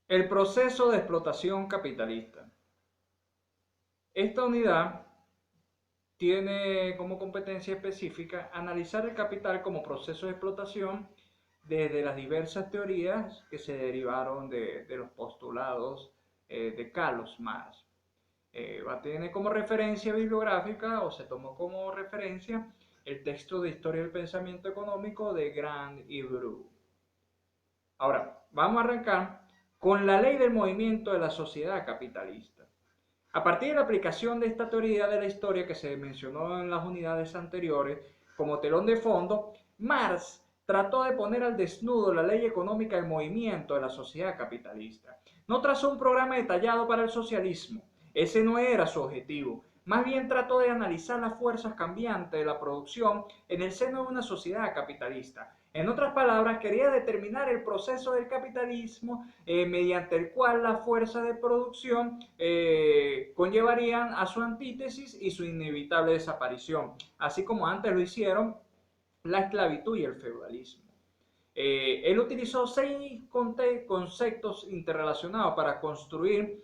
El proceso de explotación capitalista. Esta unidad tiene como competencia específica analizar el capital como proceso de explotación desde las diversas teorías que se derivaron de los postulados de Carlos Marx. Tiene como referencia bibliográfica o se tomó como referencia el texto de Historia del Pensamiento Económico de Grant y Bru. Ahora, vamos a arrancar con la ley del movimiento de la sociedad capitalista. A partir de la aplicación de esta teoría de la historia que se mencionó en las unidades anteriores como telón de fondo, Marx trató de poner al desnudo la ley económica del movimiento de la sociedad capitalista. No trazó un programa detallado para el socialismo, ese no era su objetivo. Más bien trató de analizar las fuerzas cambiantes de la producción en el seno de una sociedad capitalista. En otras palabras, quería determinar el proceso del capitalismo mediante el cual las fuerzas de producción conllevarían a su antítesis y su inevitable desaparición, así como antes lo hicieron la esclavitud y el feudalismo. Él utilizó 6 conceptos interrelacionados para construir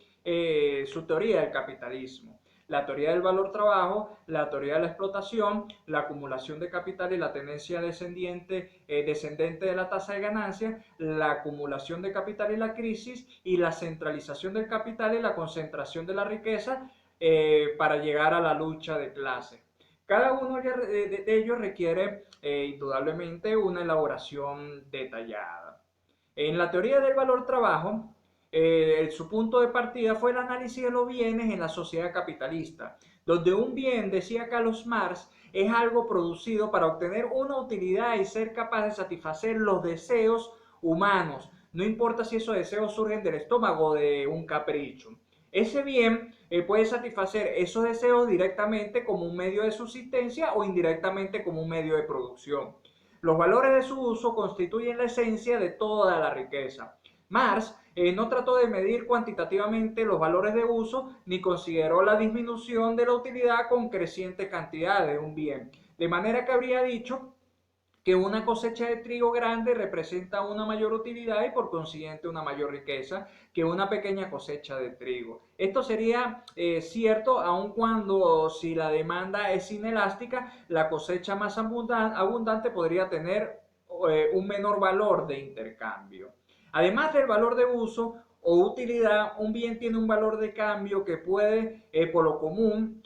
su teoría del capitalismo. La teoría del valor trabajo, la teoría de la explotación, la acumulación de capital y la tendencia descendente de la tasa de ganancia, la acumulación de capital y la crisis, y la centralización del capital y la concentración de la riqueza para llegar a la lucha de clases. Cada uno de ellos requiere indudablemente una elaboración detallada. En la teoría del valor trabajo, su punto de partida fue el análisis de los bienes en la sociedad capitalista, donde un bien, decía Carlos Marx, es algo producido para obtener una utilidad y ser capaz de satisfacer los deseos humanos, no importa si esos deseos surgen del estómago o de un capricho. Ese bien puede satisfacer esos deseos directamente como un medio de subsistencia o indirectamente como un medio de producción. Los valores de su uso constituyen la esencia de toda la riqueza. Marx no trató de medir cuantitativamente los valores de uso ni consideró la disminución de la utilidad con creciente cantidad de un bien. De manera que habría dicho que una cosecha de trigo grande representa una mayor utilidad y por consiguiente una mayor riqueza que una pequeña cosecha de trigo. Esto sería cierto aun cuando si la demanda es inelástica, la cosecha más abundante podría tener un menor valor de intercambio. Además del valor de uso o utilidad, un bien tiene un valor de cambio que puede, por lo común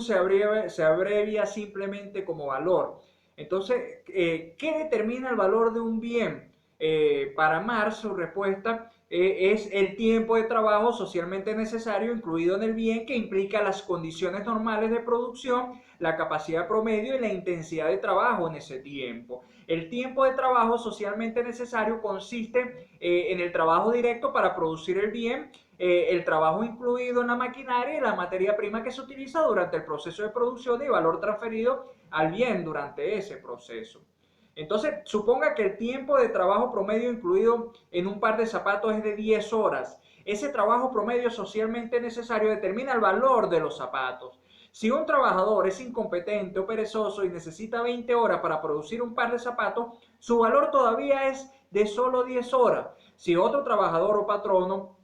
se abrevia simplemente como valor. Entonces, ¿qué determina el valor de un bien? Para Marx, su respuesta es el tiempo de trabajo socialmente necesario incluido en el bien, que implica las condiciones normales de producción, la capacidad promedio y la intensidad de trabajo en ese tiempo. El tiempo de trabajo socialmente necesario consiste en el trabajo directo para producir el bien, el trabajo incluido en la maquinaria y la materia prima que se utiliza durante el proceso de producción y valor transferido al bien durante ese proceso. Entonces, suponga que el tiempo de trabajo promedio incluido en un par de zapatos es de 10 horas. Ese trabajo promedio socialmente necesario determina el valor de los zapatos. Si un trabajador es incompetente o perezoso y necesita 20 horas para producir un par de zapatos, su valor todavía es de solo 10 horas. Si otro trabajador o patrono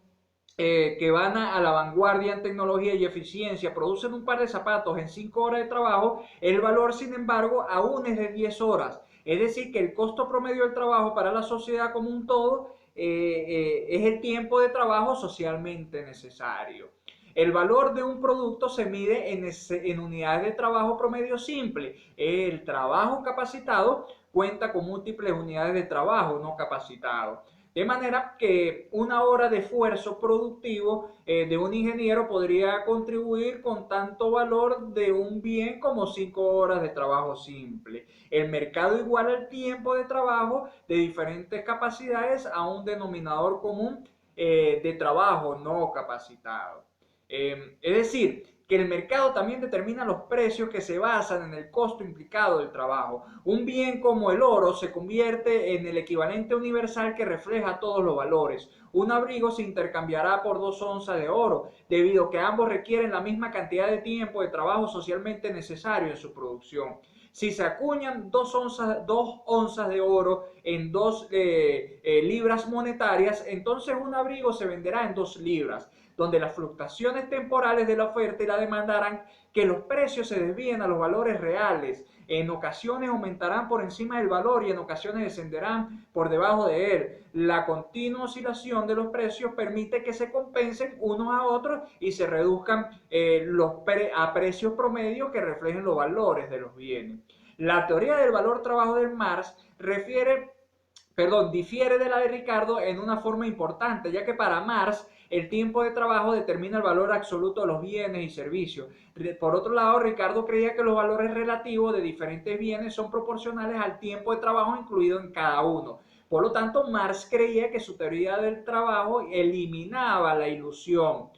que van a la vanguardia en tecnología y eficiencia producen un par de zapatos en 5 horas de trabajo, el valor, sin embargo, aún es de 10 horas. Es decir, que el costo promedio del trabajo para la sociedad como un todo es el tiempo de trabajo socialmente necesario. El valor de un producto se mide en unidades de trabajo promedio simple. El trabajo capacitado cuenta con múltiples unidades de trabajo no capacitado. De manera que una hora de esfuerzo productivo de un ingeniero podría contribuir con tanto valor de un bien como 5 horas de trabajo simple. El mercado iguala el tiempo de trabajo de diferentes capacidades a un denominador común de trabajo no capacitado. Es decir, que el mercado también determina los precios que se basan en el costo implicado del trabajo. Un bien como el oro se convierte en el equivalente universal que refleja todos los valores. Un abrigo se intercambiará por 2 onzas de oro, debido a que ambos requieren la misma cantidad de tiempo de trabajo socialmente necesario en su producción. Si se acuñan 2 onzas de oro en 2 libras monetarias, entonces un abrigo se venderá en 2 libras, donde las fluctuaciones temporales de la oferta y la demanda harán que los precios se desvíen a los valores reales. En ocasiones aumentarán por encima del valor y en ocasiones descenderán por debajo de él. La continua oscilación de los precios permite que se compensen unos a otros y se reduzcan a precios promedio que reflejen los valores de los bienes. La teoría del valor trabajo de Marx difiere de la de Ricardo en una forma importante, ya que para Marx el tiempo de trabajo determina el valor absoluto de los bienes y servicios. Por otro lado, Ricardo creía que los valores relativos de diferentes bienes son proporcionales al tiempo de trabajo incluido en cada uno. Por lo tanto, Marx creía que su teoría del trabajo eliminaba la ilusión.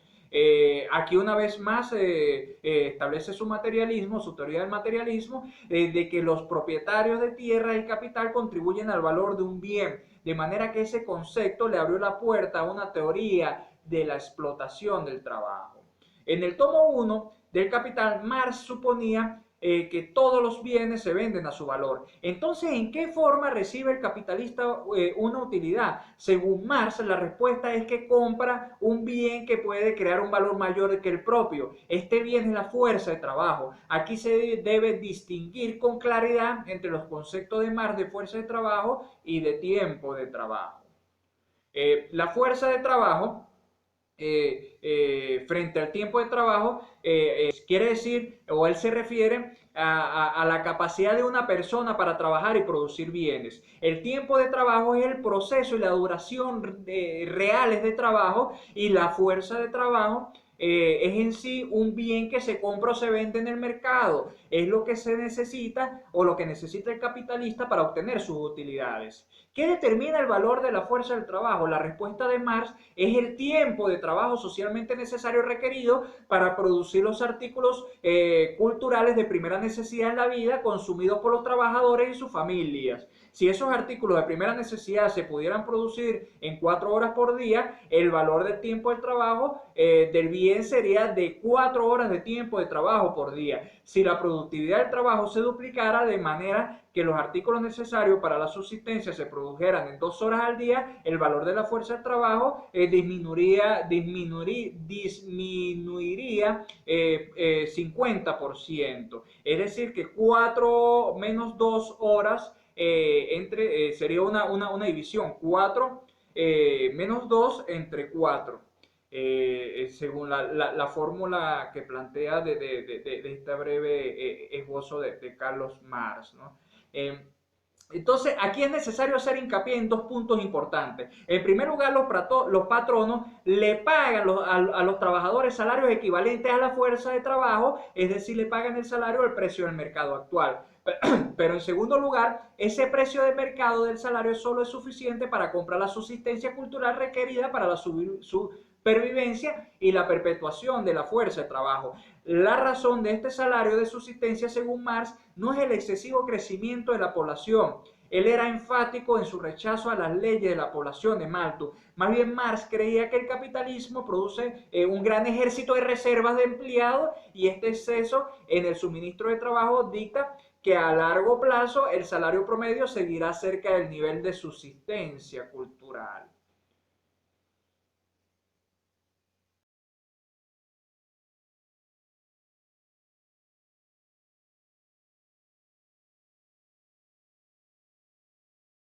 Aquí una vez más establece su materialismo, su teoría del materialismo, de que los propietarios de tierra y capital contribuyen al valor de un bien, de manera que ese concepto le abrió la puerta a una teoría de la explotación del trabajo. En el tomo 1 del Capital, Marx suponía que todos los bienes se venden a su valor. Entonces, ¿en qué forma recibe el capitalista una utilidad? Según Marx, la respuesta es que compra un bien que puede crear un valor mayor que el propio. Este bien es la fuerza de trabajo. Aquí se debe distinguir con claridad entre los conceptos de Marx de fuerza de trabajo y de tiempo de trabajo. La fuerza de trabajo frente al tiempo de trabajo, quiere decir, o él se refiere a la capacidad de una persona para trabajar y producir bienes. El tiempo de trabajo es el proceso y la duración reales de trabajo, y la fuerza de trabajo es en sí un bien que se compra o se vende en el mercado. Es lo que se necesita o lo que necesita el capitalista para obtener sus utilidades. ¿Qué determina el valor de la fuerza del trabajo? La respuesta de Marx es el tiempo de trabajo socialmente necesario requerido para producir los artículos culturales de primera necesidad en la vida consumidos por los trabajadores y sus familias. Si esos artículos de primera necesidad se pudieran producir en 4 horas por día, el valor del tiempo del trabajo del bien sería de 4 horas de tiempo de trabajo por día. Si la productividad del trabajo se duplicara de manera que los artículos necesarios para la subsistencia se produjeran en 2 horas al día, el valor de la fuerza de trabajo disminuiría 50%. Es decir, que 4 menos 2 horas sería una división, 4 menos 2 entre 4. Según la fórmula que plantea de este breve esbozo de Carlos Marx, ¿no? Entonces, aquí es necesario hacer hincapié en 2 puntos importantes. En primer lugar, los patronos le pagan a los trabajadores salarios equivalentes a la fuerza de trabajo, es decir, le pagan el salario al precio del mercado actual. Pero en segundo lugar, ese precio de mercado del salario solo es suficiente para comprar la subsistencia cultural requerida para la supervivencia y la perpetuación de la fuerza de trabajo. La razón de este salario de subsistencia, según Marx, no es el excesivo crecimiento de la población. Él era enfático en su rechazo a las leyes de la población de Malthus. Más bien, Marx creía que el capitalismo produce un gran ejército de reservas de empleados, y este exceso en el suministro de trabajo dicta que a largo plazo el salario promedio seguirá cerca del nivel de subsistencia cultural.